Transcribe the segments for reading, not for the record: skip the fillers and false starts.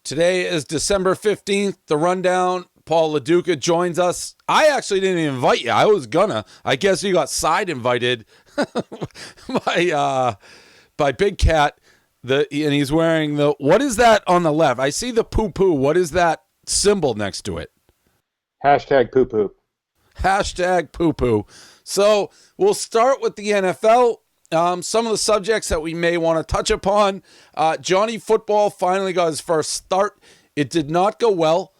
Today is December 15th. The Rundown. Paul Duca joins us. I actually didn't invite you. I was gonna. I guess you got side invited by Big Cat. And he's wearing the. What is that on the left? I see the poo poo. What is that symbol next to it? Hashtag poo poo. Hashtag poo poo. So we'll start with the NFL. Some of the subjects that we may want to touch upon. Johnny Football finally got his first start. It did not go well.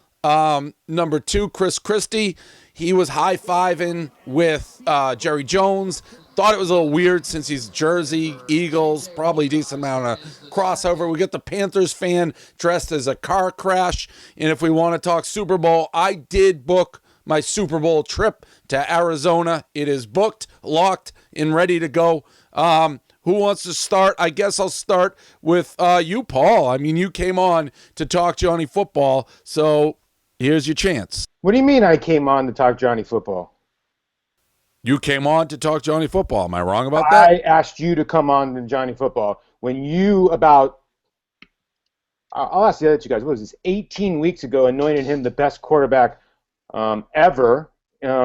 Number 2, Christie. He was high-fiving with Jerry Jones. Thought it was a little weird since he's Jersey, Eagles, probably a decent amount of crossover. We get the Panthers fan dressed as a car crash. And if we want to talk Super Bowl, I did book my Super Bowl trip to Arizona. It is booked, locked, and ready to go. Who wants to start? I guess I'll start with you, Paul. I mean, you came on to talk Johnny Football, so here's your chance. What do you mean I came on to talk Johnny Football? You came on to talk Johnny Football. Am I wrong about that? I asked you to come on to Johnny Football when I'll ask the other two guys, what was this, 18 weeks ago, anointed him the best quarterback ever,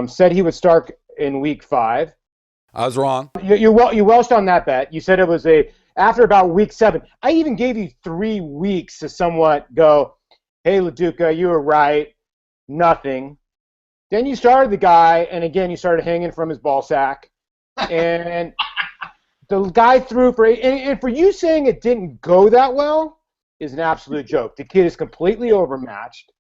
said he would start in week 5. I was wrong. You welched on that bet. You said it was after about week 7. I even gave you 3 weeks to somewhat go, hey, LaDuca, you were right. Nothing. Then you started the guy, and again, you started hanging from his ball sack. And the guy threw and for you saying it didn't go that well is an absolute joke. The kid is completely overmatched.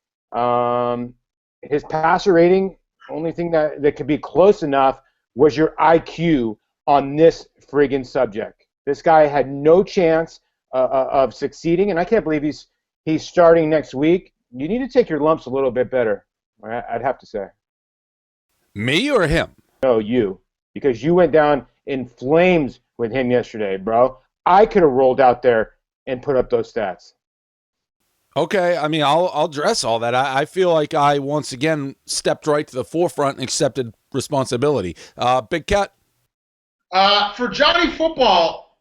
His passer rating, only thing that could be close enough was your IQ on this friggin' subject. This guy had no chance of succeeding, and I can't believe he's starting next week. You need to take your lumps a little bit better, I'd have to say. Me or him? No, you. Because you went down in flames with him yesterday, bro. I could have rolled out there and put up those stats. Okay, I mean, I'll address all that. I feel like I, once again, stepped right to the forefront and accepted responsibility. Big Cat? For Johnny Football,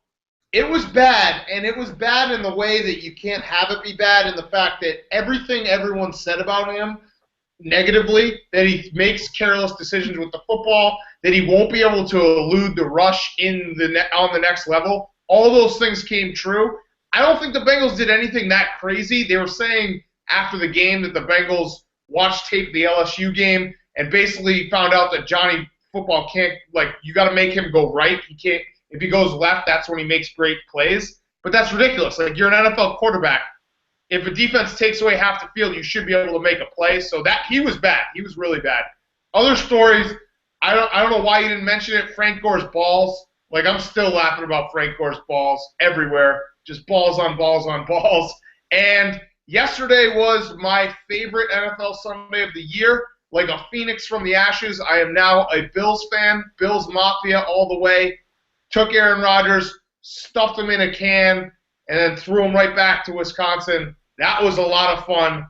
it was bad, and it was bad in the way that you can't have it be bad, in the fact that everything everyone said about him negatively, that he makes careless decisions with the football, that he won't be able to elude the rush on the next level, all those things came true. I don't think the Bengals did anything that crazy. They were saying after the game that the Bengals watched tape of the LSU game and basically found out that Johnny Football can't, you got to make him go right. He can't. If he goes left, that's when he makes great plays. But that's ridiculous. You're an NFL quarterback. If a defense takes away half the field, you should be able to make a play. So that he was bad. He was really bad. Other stories, I don't know why you didn't mention it. Frank Gore's balls. I'm still laughing about Frank Gore's balls everywhere. Just balls on balls on balls. And yesterday was my favorite NFL Sunday of the year. Like a phoenix from the ashes, I am now a Bills fan. Bills Mafia all the way. Took Aaron Rodgers, stuffed him in a can, and then threw him right back to Wisconsin. That was a lot of fun.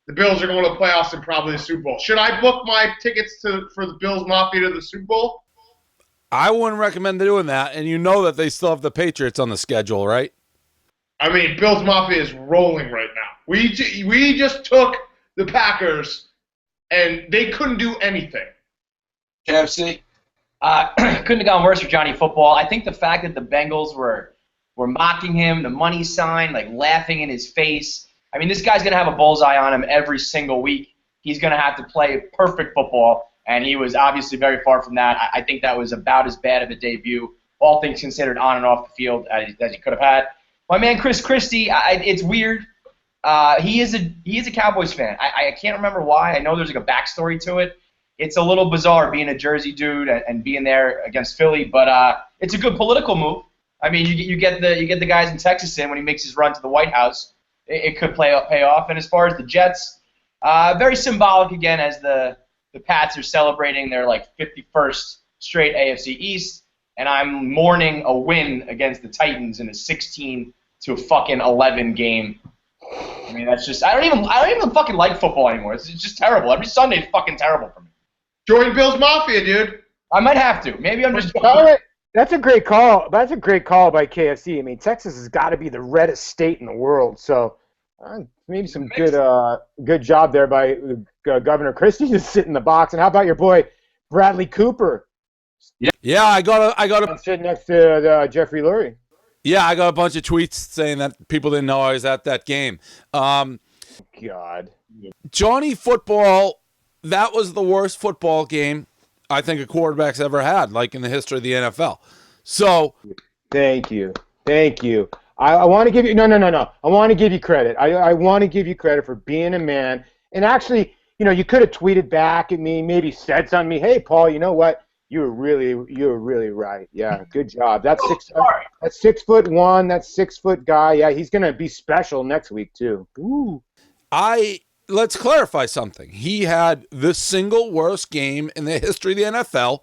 The Bills are going to the playoffs and probably the Super Bowl. Should I book my tickets for the Bills Mafia to the Super Bowl? I wouldn't recommend doing that, and you know that they still have the Patriots on the schedule, right? I mean, Bills Mafia is rolling right now. We just took the Packers, and they couldn't do anything. KFC? Couldn't have gone worse for Johnny Football. I think the fact that the Bengals were mocking him, the money sign, laughing in his face. I mean, this guy's going to have a bullseye on him every single week. He's going to have to play perfect football, and he was obviously very far from that. I think that was about as bad of a debut, all things considered, on and off the field as he could have had. My man Christie, it's weird. He is a Cowboys fan. I can't remember why. I know there's a backstory to it. It's a little bizarre being a Jersey dude and being there against Philly, but it's a good political move. I mean, you get the guys in Texas in when he makes his run to the White House. It could pay off. And as far as the Jets, very symbolic again as the Pats are celebrating their 51st straight AFC East, and I'm mourning a win against the Titans in a 16-11 game. I mean, that's just I don't even fucking like football anymore. It's just terrible. Every Sunday is fucking terrible for me. Join Bills Mafia, dude. I might have to. Maybe I'm just. All right. That's a great call. That's a great call by KFC. I mean, Texas has got to be the reddest state in the world. So maybe some good job there by Governor Christie to sit in the box. And how about your boy Bradley Cooper? Yeah, I got a Sitting next to Jeffrey Lurie. Yeah, I got a bunch of tweets saying that people didn't know I was at that game. God. Johnny Football, that was the worst football game I think a quarterback's ever had, like in the history of the NFL. So, thank you. I want to give you no. I want to give you credit. I want to give you credit for being a man. And actually, you could have tweeted back at me, maybe said something to me. Hey, Paul, you know what? You were really right. Yeah, good job. That's 6'1", that 6 foot guy. Yeah, he's gonna be special next week too. Ooh. Let's clarify something. He had the single worst game in the history of the NFL.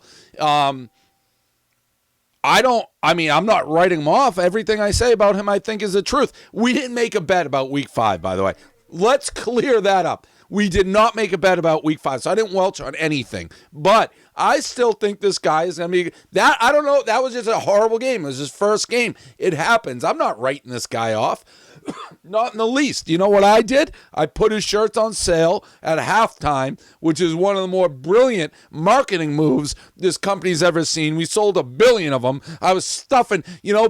I'm not writing him off. Everything I say about him, I think, is the truth. We didn't make a bet about week 5, by the way. Let's clear that up. We did not make a bet about week 5, so I didn't welch on anything. But I still think this guy is going to be that. I don't know. That was just a horrible game. It was his first game. It happens. I'm not writing this guy off. Not in the least. You know what I did? I put his shirts on sale at halftime, which is one of the more brilliant marketing moves this company's ever seen. We sold 1 billion of them. I was stuffing,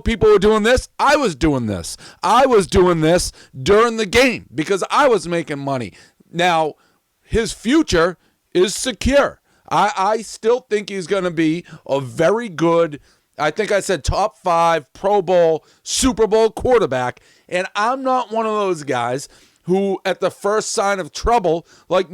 people were doing this. I was doing this. I was doing this during the game because I was making money. Now, his future is secure. I still think he's going to be a very good, I think I said top 5 Pro Bowl, Super Bowl quarterback. And I'm not one of those guys who, at the first sign of trouble, like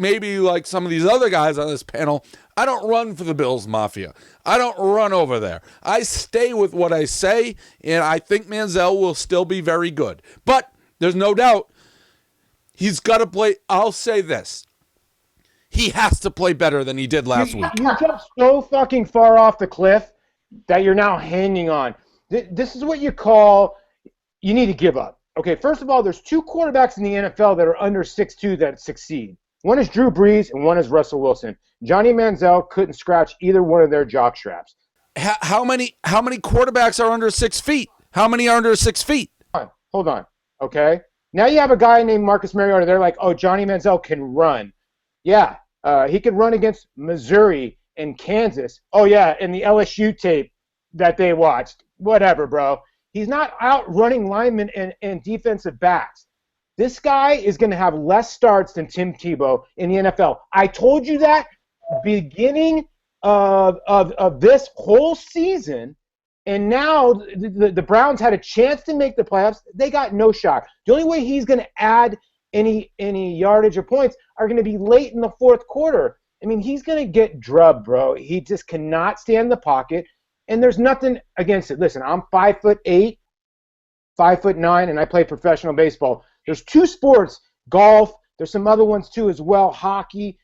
some of these other guys on this panel, I don't run for the Bills Mafia. I don't run over there. I stay with what I say, and I think Manziel will still be very good. But there's no doubt he's got to play. I'll say this. He has to play better than he did last week. You jumped so fucking far off the cliff that you're now hanging on. This is what you call, you need to give up. Okay, first of all, there's 2 quarterbacks in the NFL that are under 6'2" that succeed. One is Drew Brees and one is Russell Wilson. Johnny Manziel couldn't scratch either one of their jock straps. How many quarterbacks are under 6 feet? How many are under 6 feet? Hold on, okay? Now you have a guy named Marcus Mariota. They're like, oh, Johnny Manziel can run. Yeah, he could run against Missouri and Kansas. Oh, yeah, and the LSU tape that they watched. Whatever, bro. He's not out running linemen and defensive backs. This guy is going to have less starts than Tim Tebow in the NFL. I told you that beginning of this whole season, and now the Browns had a chance to make the playoffs. They got no shot. The only way he's going to add any yardage or points are going to be late in the fourth quarter. I mean, he's going to get drubbed, bro. He just cannot stand in the pocket. And there's nothing against it. Listen, I'm 5'8", 5'9", and I play professional baseball. There's 2 sports, golf. There's some other ones too as well, hockey.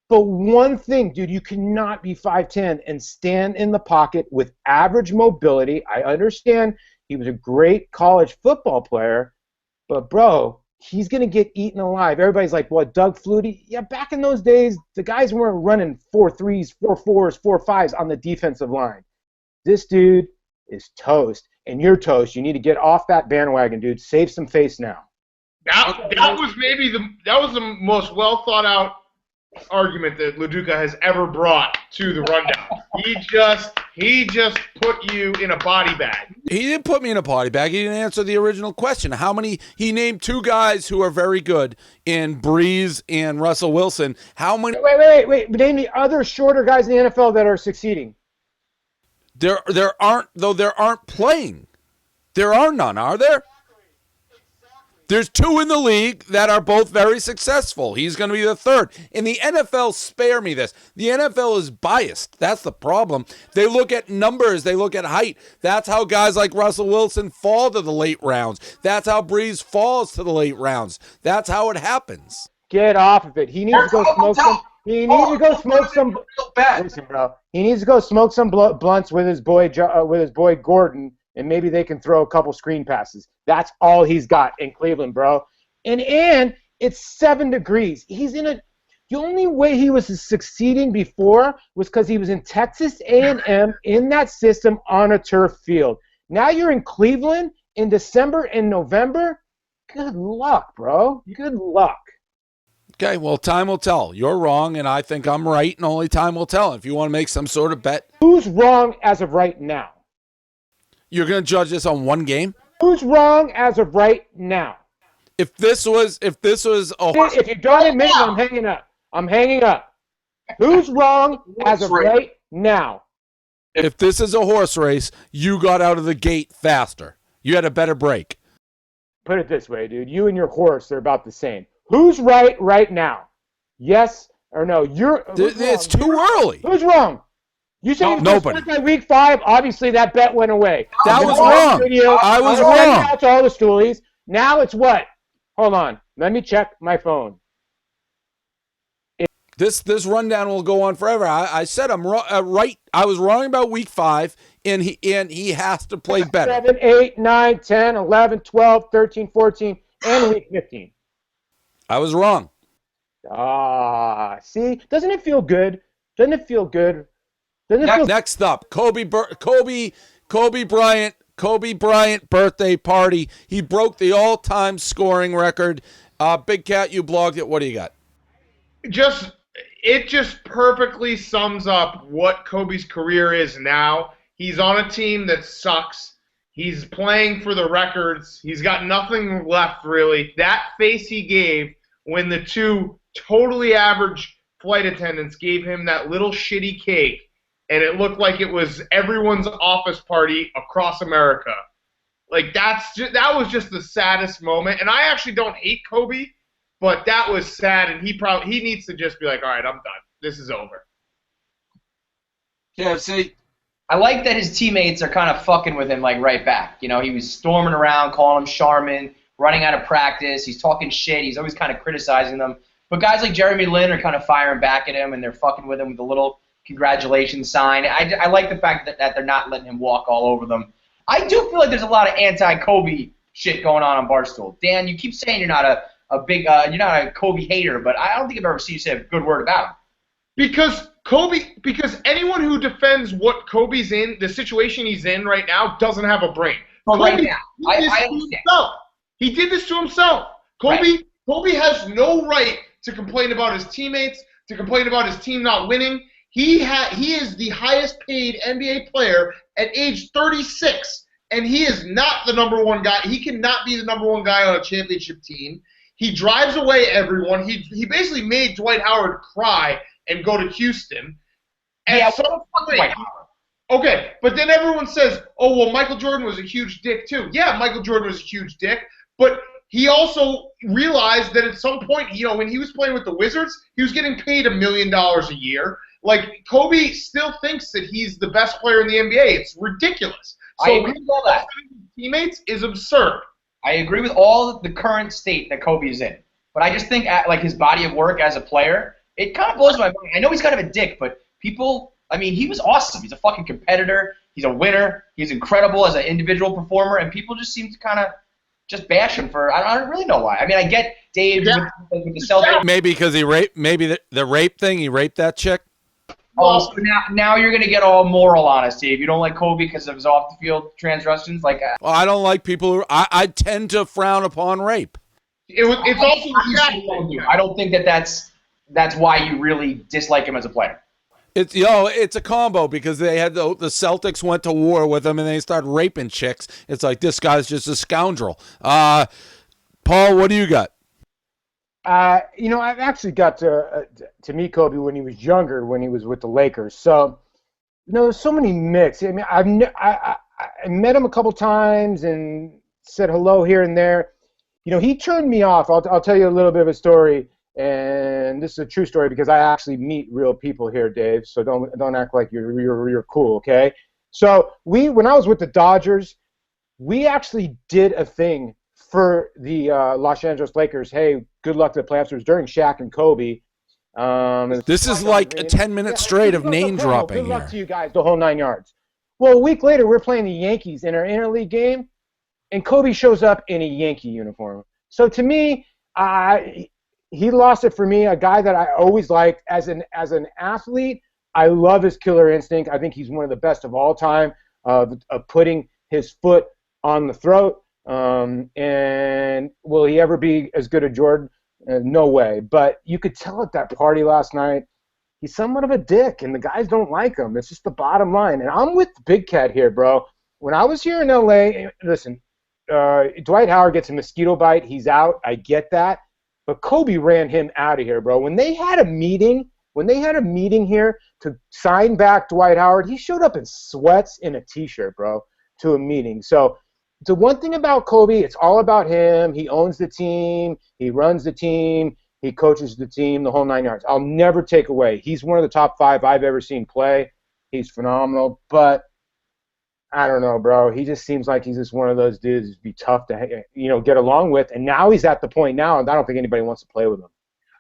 But one thing, dude, you cannot be 5'10" and stand in the pocket with average mobility. I understand he was a great college football player, but bro, he's gonna get eaten alive. Everybody's like, "What, Doug Flutie?" Yeah, back in those days, the guys weren't running 4.3s, 4.4s, 4.5s on the defensive line. This dude is toast, and you're toast. You need to get off that bandwagon, dude. Save some face now. That was the most well thought out argument that Duca has ever brought to the rundown. He just put you in a body bag. He didn't put me in a body bag. He didn't answer the original question. How many? He named 2 guys who are very good in Brees and Russell Wilson. How many? Wait. Name the other shorter guys in the NFL that are succeeding. There aren't playing. There are none, are there? There's 2 in the league that are both very successful. He's going to be the 3rd. In the NFL, spare me this. The NFL is biased. That's the problem. They look at numbers. They look at height. That's how guys like Russell Wilson fall to the late rounds. That's how Brees falls to the late rounds. That's how it happens. Get off of it. He needs to go smoke some. He needs to go smoke some. Listen, bro. He needs to go smoke some blunts with his boy Gordon, and maybe they can throw a couple screen passes. That's all he's got in Cleveland, bro. And it's 7 degrees. He's in The only way he was succeeding before was because he was in Texas A&M in that system on a turf field. Now you're in Cleveland in December and November. Good luck, bro. Good luck. Okay, well, time will tell. You're wrong, and I think I'm right, and only time will tell. If you want to make some sort of bet. Who's wrong as of right now? You're going to judge this on one game? Who's wrong as of right now? If this was If you don't admit it, I'm hanging up. I'm hanging up. Who's wrong as of right now? If this is a horse race, you got out of the gate faster. You had a better break. Put it this way, dude. You and your horse are about the same. Who's right now? Yes or no? It's too early. Who's wrong? You said nobody. By week 5. Obviously, that bet went away. That was wrong. I was wrong. Out to all the stoolies. Now it's what? Hold on. Let me check my phone. This rundown will go on forever. I said I'm right. I was wrong about week 5, and he has to play better. 7, 8, 9, 10, 11, 12, 13, 14, and week 15. I was wrong. See? Doesn't it feel good? Doesn't it feel good? Next up, Kobe Bryant birthday party. He broke the all-time scoring record. Big Cat, you blogged it. What do you got? It just perfectly sums up what Kobe's career is now. He's on a team that sucks. He's playing for the records. He's got nothing left, really. That face he gave when the two totally average flight attendants gave him that little shitty cake, and it looked like it was everyone's office party across America. Like, that was just the saddest moment. And I actually don't hate Kobe, but that was sad, and he needs to just be like, all right, I'm done. This is over. Yeah, see, I like that his teammates are kind of fucking with him, like, right back. You know, he was storming around, calling him Charmin, running out of practice. He's talking shit. He's always kind of criticizing them. But guys like Jeremy Lin are kind of firing back at him, and they're fucking with him with a little congratulations sign. I like the fact that they're not letting him walk all over them. I do feel like there's a lot of anti-Kobe shit going on Barstool. Dan, you keep saying you're not a Kobe hater, but I don't think I've ever seen you say a good word about him. Because anyone who defends what Kobe's in, the situation he's in right now, doesn't have a brain. Right now, I understand. He did this to himself. Kobe has no right to complain about his teammates, to complain about his team not winning. He is the highest paid NBA player at age 36, and he is not the number one guy. He cannot be the number one guy on a championship team. He drives away everyone. He basically made Dwight Howard cry and go to Houston. Okay, but then everyone says, oh, well, Michael Jordan was a huge dick too. Yeah, Michael Jordan was a huge dick, but he also realized that at some point, when he was playing with the Wizards, he was getting paid $1 million a year. Like, Kobe still thinks that he's the best player in the NBA. It's ridiculous. So I agree with all that. Teammates is absurd. I agree with all the current state that Kobe is in. But I just think, like, his body of work as a player, it kind of blows my mind. I know he's kind of a dick, but people, he was awesome. He's a fucking competitor. He's a winner. He's incredible as an individual performer, and people just seem to kind of just bash him for, I don't really know why. I get Dave with the Celtics. Maybe because he raped, maybe the rape thing, he raped that chick. Oh, so now you're going to get all moral on us, Dave. You don't like Kobe because of his off-the-field transgressions? Well, I don't like people who... I tend to frown upon rape. It's also Shaq. I don't think that's why you really dislike him as a player. It's a combo because they had the Celtics went to war with him and they started raping chicks. It's like, this guy's just a scoundrel. Paul, what do you got? I've actually got to meet Kobe when he was younger, when he was with the Lakers. So, there's so many mix. I met him a couple times and said hello here and there. He turned me off. I'll tell you a little bit of a story, and this is a true story because I actually meet real people here, Dave. So don't act like you're cool, okay? So when I was with the Dodgers, we actually did a thing for the Los Angeles Lakers. Hey, good luck to the playoffs. It was during Shaq and Kobe. This is like a 10-minute straight of name dropping here. Good luck to you guys, the whole 9 yards. Well, a week later, we're playing the Yankees in our interleague game, and Kobe shows up in a Yankee uniform. So to me, he lost it for me. A guy that I always liked as an athlete. I love his killer instinct. I think he's one of the best of all time of putting his foot on the throat. And will he ever be as good as Jordan? No way. But you could tell at that party last night, he's somewhat of a dick, and the guys don't like him. It's just the bottom line. And I'm with Big Cat here, bro. When I was here in L.A., listen, Dwight Howard gets a mosquito bite. He's out. I get that. But Kobe ran him out of here, bro. When they had a meeting here to sign back Dwight Howard, he showed up in sweats in a T-shirt, bro, to a meeting. So the one thing about Kobe, it's all about him. He owns the team. He runs the team. He coaches the team, the whole 9 yards. I'll never take away. He's one of the top 5 I've ever seen play. He's phenomenal. But I don't know, bro. He just seems like he's just one of those dudes who'd be tough to, get along with. And now he's at the point now, and I don't think anybody wants to play with him.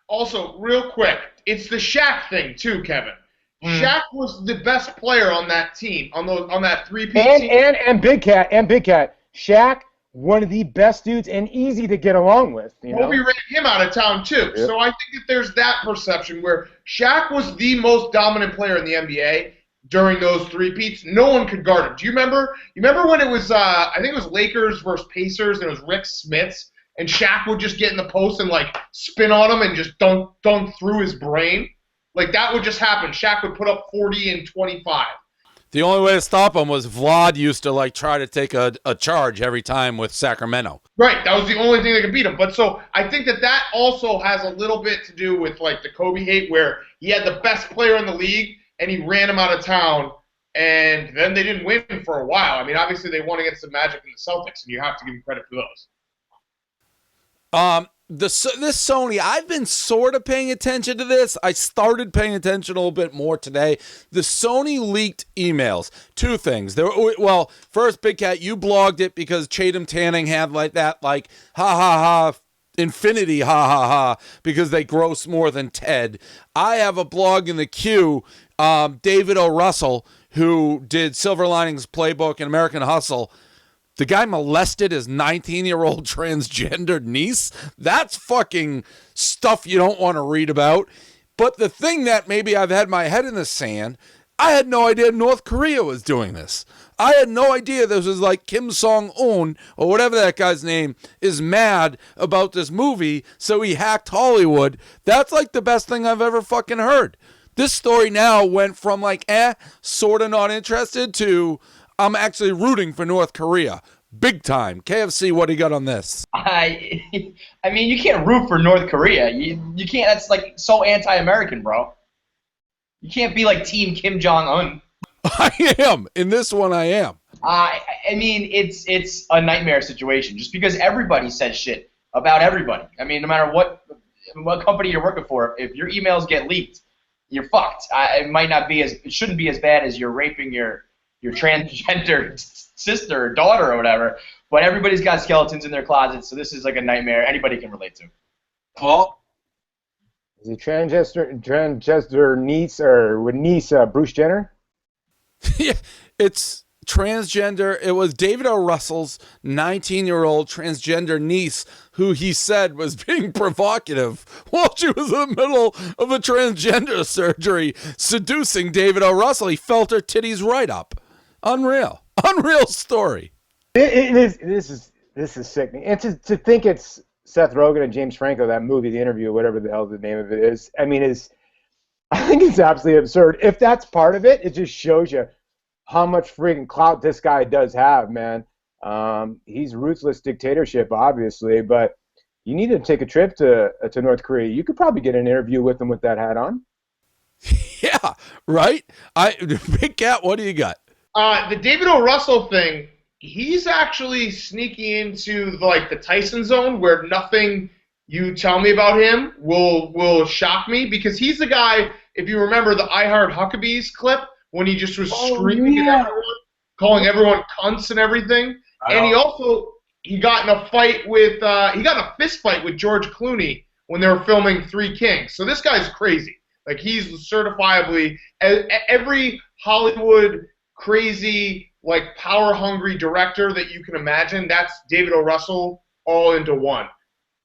Also, real quick, it's the Shaq thing too, Kevin. Shaq was the best player on that team, on that three-piece team. And Big Cat. Shaq, one of the best dudes and easy to get along with. Kobe ran him out of town too. Yep. So I think that there's that perception where Shaq was the most dominant player in the NBA during those three-peats. No one could guard him. Do you remember? You remember when it was, I think it was Lakers versus Pacers, and it was Rick Smits, and Shaq would just get in the post and, spin on him and just dunk through his brain? That would just happen. Shaq would put up 40 and 25. The only way to stop him was Vlad used to try to take a charge every time with Sacramento. Right, that was the only thing that could beat him. But so I think that also has a little bit to do with the Kobe hate, where he had the best player in the league and he ran him out of town, and then they didn't win for a while. I mean, obviously they won against the Magic and the Celtics, and you have to give him credit for those. This Sony, I've been sort of paying attention to this. I started paying attention a little bit more today. The Sony leaked emails. Two things. First, Big Cat, you blogged it because Chatham Tanning had ha ha ha, infinity ha ha ha, because they gross more than Ted. I have a blog in the queue, David O. Russell, who did Silver Linings Playbook and American Hustle. The guy molested his 19-year-old transgender niece. That's fucking stuff you don't want to read about. But the thing that maybe I've had my head in the sand, I had no idea North Korea was doing this. I had no idea this was Kim Jong-un, or whatever that guy's name, is mad about this movie, so he hacked Hollywood. That's the best thing I've ever fucking heard. This story now went from sort of not interested to I'm actually rooting for North Korea. Big time. KFC, what do you got on this? I mean, you can't root for North Korea. You can't. That's so anti-American, bro. You can't be Team Kim Jong-un. I am. In this one, I am. I mean, it's a nightmare situation just because everybody says shit about everybody. I mean, no matter what company you're working for, if your emails get leaked, you're fucked. It shouldn't be as bad as you're raping your transgender sister or daughter or whatever, but everybody's got skeletons in their closets, so this is a nightmare anybody can relate to. Paul? Is he transgender niece or niece Bruce Jenner? Yeah, it's transgender. It was David O. Russell's 19-year-old transgender niece who he said was being provocative while she was in the middle of a transgender surgery, seducing David O. Russell. He felt her titties right up. Unreal story. This is sickening. And to think it's Seth Rogen and James Franco, that movie, The Interview, whatever the hell the name of it is. I mean, I think it's absolutely absurd. If that's part of it, it just shows you how much freaking clout this guy does have, man. He's ruthless dictatorship, obviously, but you need to take a trip to North Korea. You could probably get an interview with him with that hat on. Yeah, right? Big Cat, what do you got? The David O. Russell thing, he's actually sneaking into the Tyson zone where nothing you tell me about him will shock me, because he's the guy, if you remember the I Heart Huckabees clip, when he just was screaming at everyone, calling everyone cunts and everything. And he got in a fist fight with George Clooney when they were filming Three Kings. So this guy's crazy. He's certifiably every Hollywood crazy, power hungry director that you can imagine. That's David O. Russell all into one.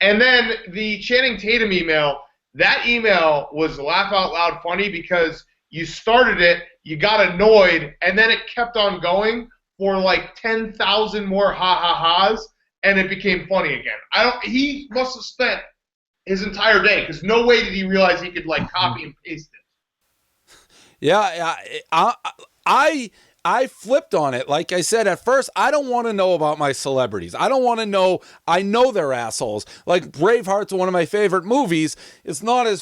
And then the Channing Tatum email, that email was laugh out loud funny because you started it, you got annoyed, and then it kept on going for like 10,000 more ha-ha-has, and it became funny again. He must have spent his entire day, because no way did he realize he could like copy and paste it. Yeah, I flipped on it. Like I said, at first, I don't want to know about my celebrities. I don't want to know. I know they're assholes. Like Braveheart's one of my favorite movies. It's not as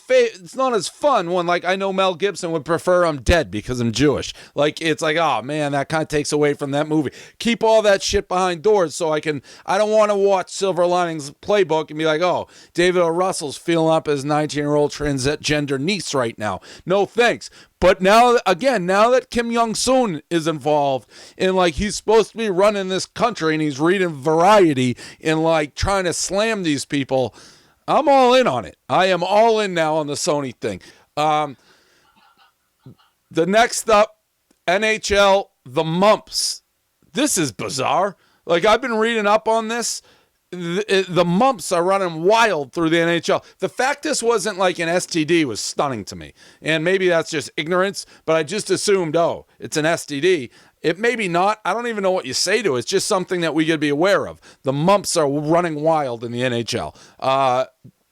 fun when like I know Mel Gibson would prefer I'm dead because I'm Jewish. Like it's like, oh man, that kind of takes away from that movie. Keep all that shit behind doors so I don't want to watch Silver Linings Playbook and be like, oh, David O. Russell's feeling up his 19-year-old transgender niece right now. No thanks. But now that Kim Jong-un is involved and like he's supposed to be running this country and he's reading Variety and like trying to slam these people, I'm all in on it. I am all in now on the Sony thing. The next up, NHL the Mumps. This is bizarre. Like I've been reading up on this. The Mumps are running wild through the NHL. The fact this wasn't like an STD was stunning to me. And maybe that's just ignorance, but I just assumed, oh, it's an STD. It may be not. I don't even know what you say to it. It's just something that we could be aware of. The Mumps are running wild in the NHL.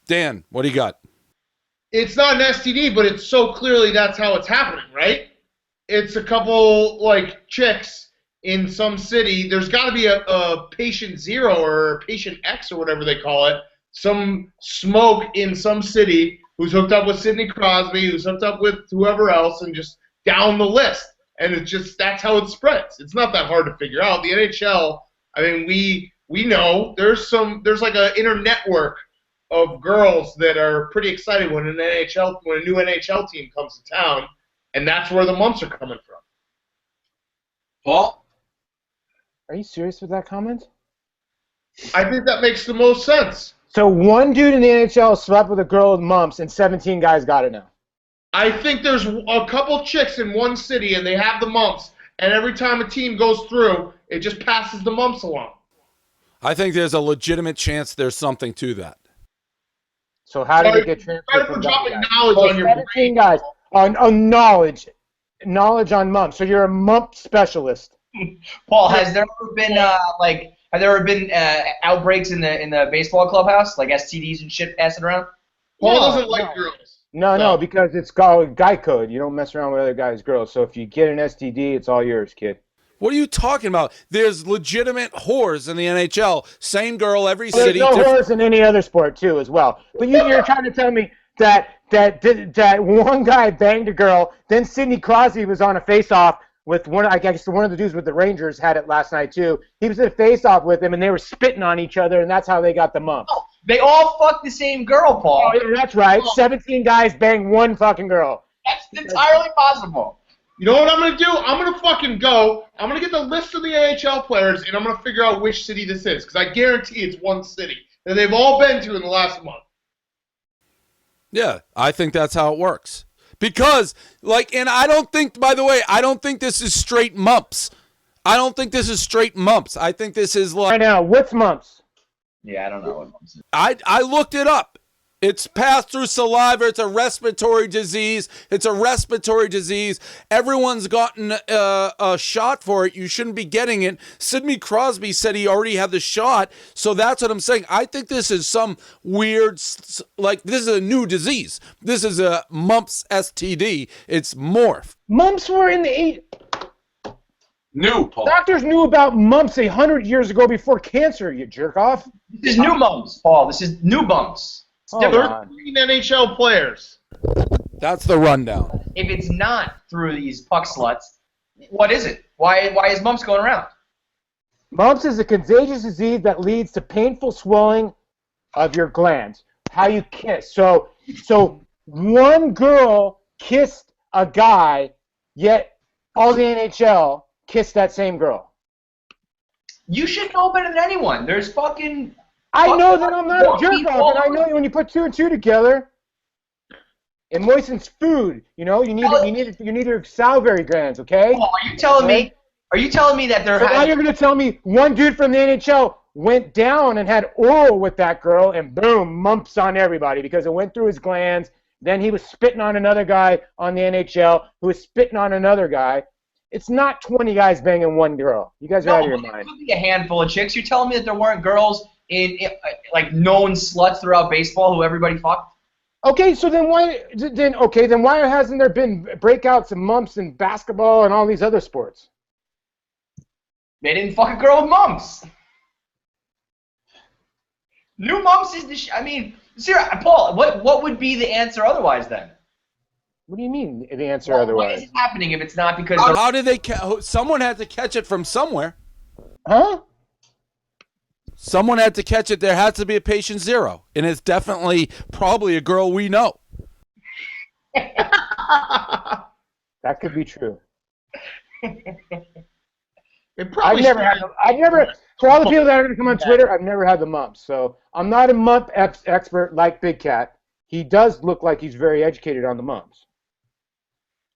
Dan, what do you got? It's not an STD, but it's so clearly that's how it's happening, right? It's a couple, like, chicks in some city. There's got to be a patient zero or patient X or whatever they call it. Some smoke in some city who's hooked up with Sidney Crosby, who's hooked up with whoever else, and just down the list. And it's just, that's how it spreads. It's not that hard to figure out. The NHL, I mean, we know there's like an inner network of girls that are pretty excited when a new NHL team comes to town, and that's where the Mumps are coming from. Paul? Are you serious with that comment? I think that makes the most sense. So one dude in the NHL slept with a girl with mumps, and 17 guys got it now. I think there's a couple chicks in one city, and they have the Mumps, and every time a team goes through, it just passes the Mumps along. I think there's a legitimate chance there's something to that. So how did it get transferred? Sorry for dropping knowledge on your 17 brain. guys on knowledge on mumps. So you're a mump specialist. Paul, has there ever been outbreaks in the baseball clubhouse, like STDs and shit passing around? Paul doesn't like girls. No, because it's called guy code. You don't mess around with other guys' girls. So if you get an STD, it's all yours, kid. What are you talking about? There's legitimate whores in the NHL. Same girl every city. There's no whores in any other sport too, as well. But you're trying to tell me that one guy banged a girl, then Sidney Crosby was on a face-off with one of the dudes with the Rangers had it last night too. He was in a face-off with him, and they were spitting on each other, and that's how they got the mumps. Oh, they all fucked the same girl, Paul. Oh, yeah, that's right. 17 guys banged one fucking girl. That's entirely possible. You know what I'm going to do? I'm going to fucking go. I'm going to get the list of the NHL players, and I'm going to figure out which city this is, because I guarantee it's one city that they've all been to in the last month. Yeah, I think that's how it works. Because, and I don't think, by the way, I don't think this is straight mumps. I don't think this is straight mumps. I think this is like... Right now, what's mumps? Yeah, I don't know what mumps is. I looked it up. It's passed through saliva. It's a respiratory disease. Everyone's gotten a shot for it. You shouldn't be getting it. Sidney Crosby said he already had the shot. So that's what I'm saying. I think this is some weird, this is a new disease. This is a mumps STD. It's morph. Mumps were in the New, Paul. Doctors knew about mumps 100 years ago before cancer, you jerk off. This is new mumps, Paul. This is new bumps. 13 NHL players. That's the rundown. If it's not through these puck sluts, what is it? Why is mumps going around? Mumps is a contagious disease that leads to painful swelling of your glands. How you kiss. So one girl kissed a guy, yet all the NHL kissed that same girl. You should know better than anyone. There's fucking... I know that I'm not a jerk off, and I know when you put two and two together, it moistens food. You know, you need your salivary glands, okay? Oh, are you telling me that there So now you're gonna tell me one dude from the NHL went down and had oral with that girl, and boom, mumps on everybody because it went through his glands. Then he was spitting on another guy on the NHL who was spitting on another guy. It's not 20 guys banging one girl. You guys are out of your mind. It could be a handful of chicks. You're telling me that there weren't girls in like known sluts throughout baseball who everybody fucked? Okay, so then why hasn't there been breakouts and mumps in basketball and all these other sports? They didn't fuck a girl with mumps. New mumps is the I mean, seriously, Paul, what would be the answer otherwise then? What do you mean the answer otherwise? Why is it happening if it's not because How did they someone had to catch it from somewhere. Huh? Someone had to catch it. There had to be a patient zero, and it's definitely probably a girl we know. That could be true. For all the people that are going to come on Twitter, I've never had the mumps. So I'm not a mump expert like Big Cat. He does look like he's very educated on the mumps.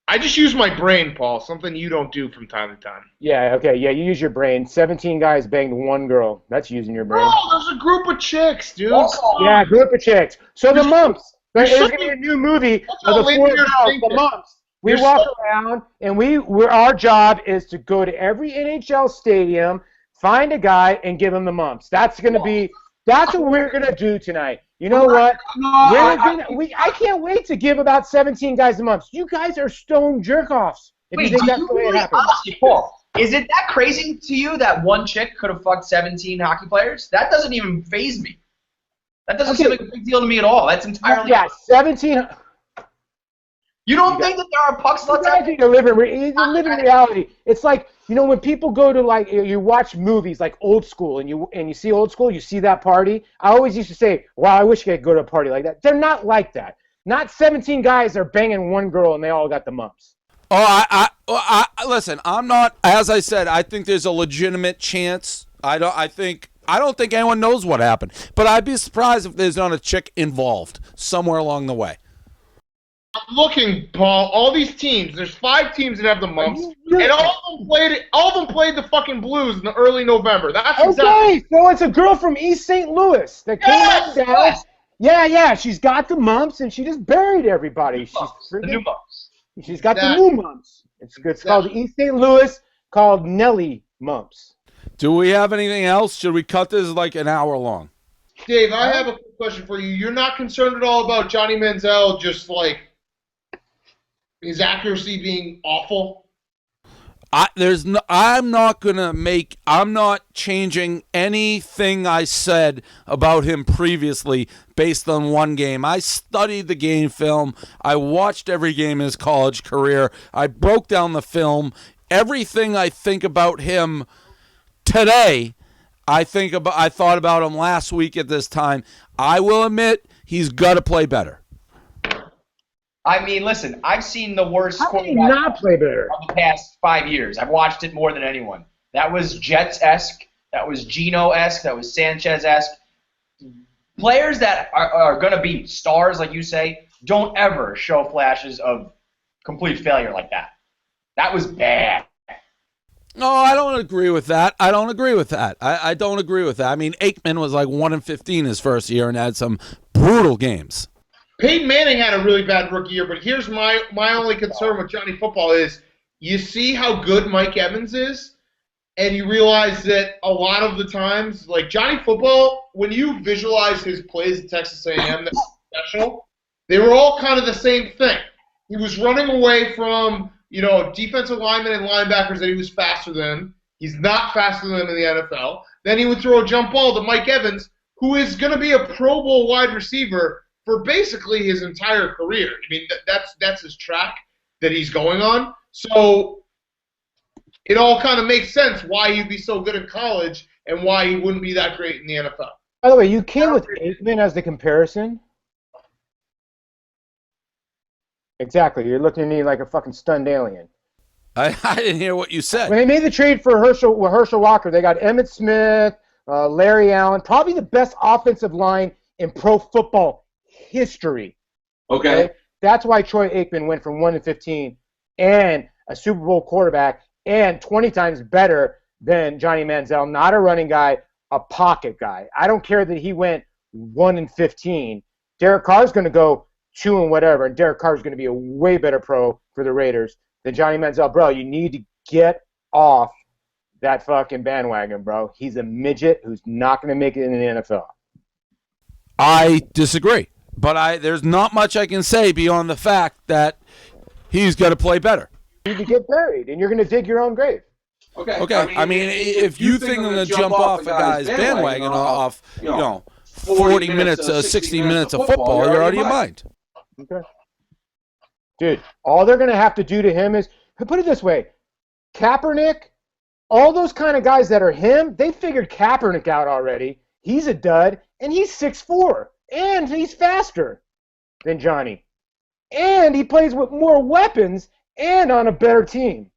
I just use my brain, Paul, something you don't do from time to time. Yeah, okay, yeah, you use your brain. 17 guys banged one girl. That's using your brain. Oh, there's a group of chicks, dude. Yeah, group of chicks. So the mumps. There's going to be a new movie of the four girls, the mumps. We walk around, and our job is to go to every NHL stadium, find a guy, and give him the mumps. That's what we're going to do tonight. You know what? I can't wait to give about 17 guys the mumps. You guys are stone jerk-offs. Wait, do you really, honestly, Paul, is it that crazy to you that one chick could have fucked 17 hockey players? That doesn't even faze me. That doesn't seem like a big deal to me at all. That's entirely... Yeah, 17... You don't think that there are puck sluts out there? You live in reality. It's like, when people go to, you watch movies like Old School, and you see Old School, you see that party. I always used to say, wow, I wish I could go to a party like that. They're not like that. Not 17 guys are banging one girl and they all got the mumps. Listen, I'm not, as I said, I think there's a legitimate chance. I don't think anyone knows what happened. But I'd be surprised if there's not a chick involved somewhere along the way. I'm looking, Paul. All these teams. There's 5 teams that have the mumps, and all of them played the fucking Blues in the early November. That's exactly. So it's a girl from East St. Louis that came out down. Yeah. She's got the mumps, and she just buried everybody. The new mumps. She's got the new mumps. It's called East St. Louis, called Nhl Mumps. Do we have anything else? Should we cut this like an hour long? Dave, I have a quick question for you. You're not concerned at all about Johnny Manziel just his accuracy being awful? I'm not changing anything I said about him previously based on one game. I studied the game film. I watched every game in his college career. I broke down the film. Everything I think about him today, I thought about him last week at this time. I will admit he's got to play better. I mean, listen, I've seen the worst quarterback not play better of the past 5 years. I've watched it more than anyone. That was Jets-esque. That was Geno-esque. That was Sanchez-esque. Players that are going to be stars, like you say, don't ever show flashes of complete failure like that. That was bad. No, I don't agree with that. I don't agree with that. I mean, Aikman was like 1-15 his first year and had some brutal games. Peyton Manning had a really bad rookie year, but here's my only concern with Johnny Football is you see how good Mike Evans is, and you realize that a lot of the times, like Johnny Football, when you visualize his plays at Texas A&M that were professional, they were all kind of the same thing. He was running away from, defensive linemen and linebackers that he was faster than. He's not faster than them in the NFL. Then he would throw a jump ball to Mike Evans, who is going to be a Pro Bowl wide receiver for basically his entire career. I mean, that's his track that he's going on. So it all kind of makes sense why he'd be so good in college and why he wouldn't be that great in the NFL. By the way, you came with Aikman as the comparison? Exactly. You're looking at me like a fucking stunned alien. I didn't hear what you said. When they made the trade for Herschel Walker, they got Emmitt Smith, Larry Allen, probably the best offensive line in pro football history. Okay. That's why Troy Aikman went from 1-15 and a Super Bowl quarterback and 20 times better than Johnny Manziel. Not a running guy, a pocket guy. I don't care that he went 1-15. Derek Carr's going to go 2 and whatever, and Derek Carr's going to be a way better pro for the Raiders than Johnny Manziel. Bro, you need to get off that fucking bandwagon, bro. He's a midget who's not going to make it in the NFL. I disagree, but there's not much I can say beyond the fact that he's going to play better. You need to get buried, and you're going to dig your own grave. Okay. I mean, if you think I'm going to jump off a guy's bandwagon off, 40 minutes, 60 minutes of football, you're out of your mind. Okay. Dude, all they're going to have to do to him is, put it this way, Kaepernick, all those kind of guys that are him, they figured Kaepernick out already. He's a dud, and he's 6'4", and he's faster than Johnny. And he plays with more weapons and on a better team.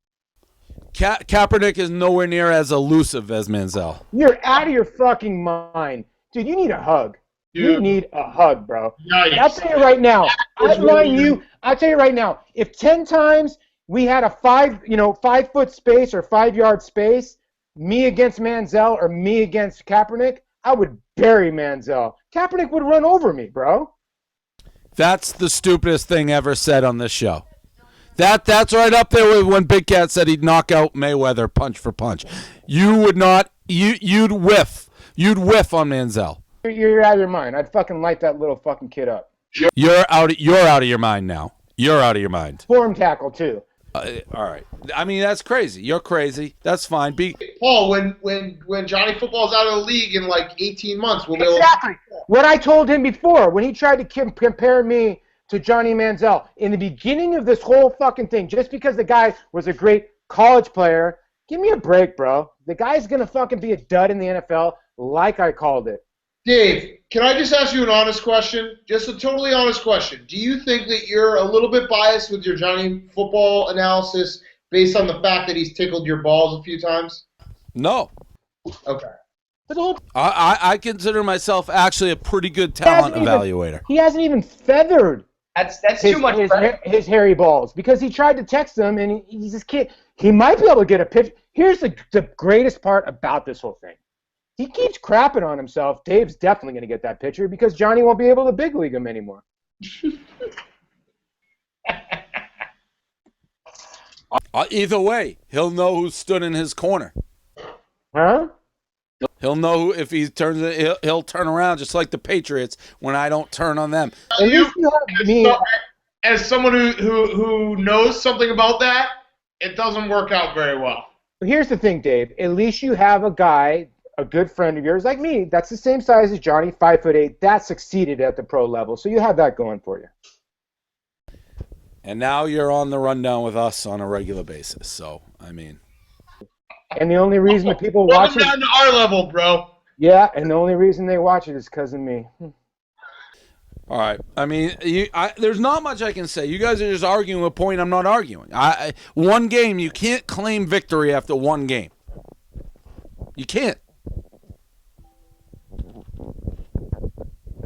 Kaepernick is nowhere near as elusive as Manziel. You're out of your fucking mind. Dude, you need a hug. Dude. You need a hug, bro. Nice. I'll tell you right now. I'll tell you right now. If 10 times we had a 5-foot space or 5-yard space, me against Manziel or me against Kaepernick, I would bury Manziel. Kaepernick would run over me, bro. That's the stupidest thing ever said on this show. That's right up there with when Big Cat said he'd knock out Mayweather punch for punch. You would not. You'd whiff. You'd whiff on Manziel. You're out of your mind. I'd fucking light that little fucking kid up. You're out of your mind now. You're out of your mind. Form tackle too. All right. I mean, that's crazy. You're crazy. That's fine. Paul, when Johnny Football's out of the league in like 18 months, we'll Exactly. What I told him before when he tried to compare me to Johnny Manziel in the beginning of this whole fucking thing, just because the guy was a great college player, give me a break, bro. The guy's gonna fucking be a dud in the NFL, like I called it. Dave, can I just ask you an honest question? Just a totally honest question. Do you think that you're a little bit biased with your Johnny Football analysis based on the fact that he's tickled your balls a few times? No. Okay. I consider myself actually a pretty good talent evaluator. He hasn't even feathered That's too much credit. his hairy balls because he tried to text them and he just can't. He might be able to get a pitch. Here's the greatest part about this whole thing. He keeps crapping on himself. Dave's definitely going to get that pitcher because Johnny won't be able to big league him anymore. Either way, he'll know who stood in his corner. Huh? He'll know who, if he turns it, he'll turn around just like the Patriots when I don't turn on them. At least you have me. As someone who knows something about that, it doesn't work out very well. Here's the thing, Dave. At least you have a guy, a good friend of yours like me, that's the same size as Johnny, 5'8", that succeeded at the pro level. So you have that going for you. And now you're on the rundown with us on a regular basis. So, I mean. And the only reason that people watch it. Down to our level, bro. Yeah, and the only reason they watch it is because of me. All right. I mean, there's not much I can say. You guys are just arguing a point I'm not arguing. One game, you can't claim victory after one game. You can't.